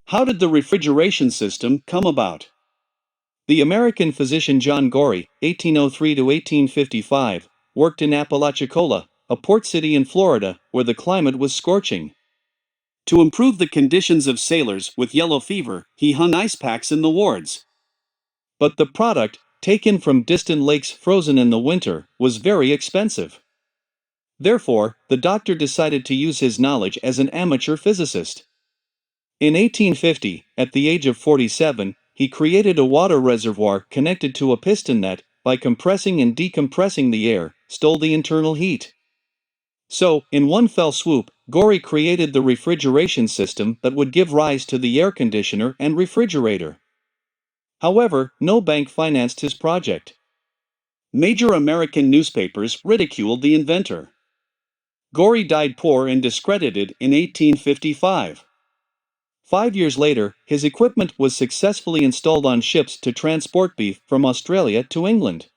How did the refrigeration system come about? The American physician John Gorey, 1803 to 1855, worked in Apalachicola, a port city in Florida, where the climate was scorching. To improve the conditions of sailors with yellow fever, he hung ice packs in the wards. But the product, taken from distant lakes frozen in the winter, was very expensive. Therefore, the doctor decided to use his knowledge as an amateur physicist. In 1850, at the age of 47, he created a water reservoir connected to a piston that, by compressing and decompressing the air, stole the internal heat. So, in one fell swoop, Gorey created the refrigeration system that would give rise to the air conditioner and refrigerator. However, no bank financed his project. Major American newspapers ridiculed the inventor. Gorey died poor and discredited in 1855. 5 years later, his equipment was successfully installed on ships to transport beef from Australia to England.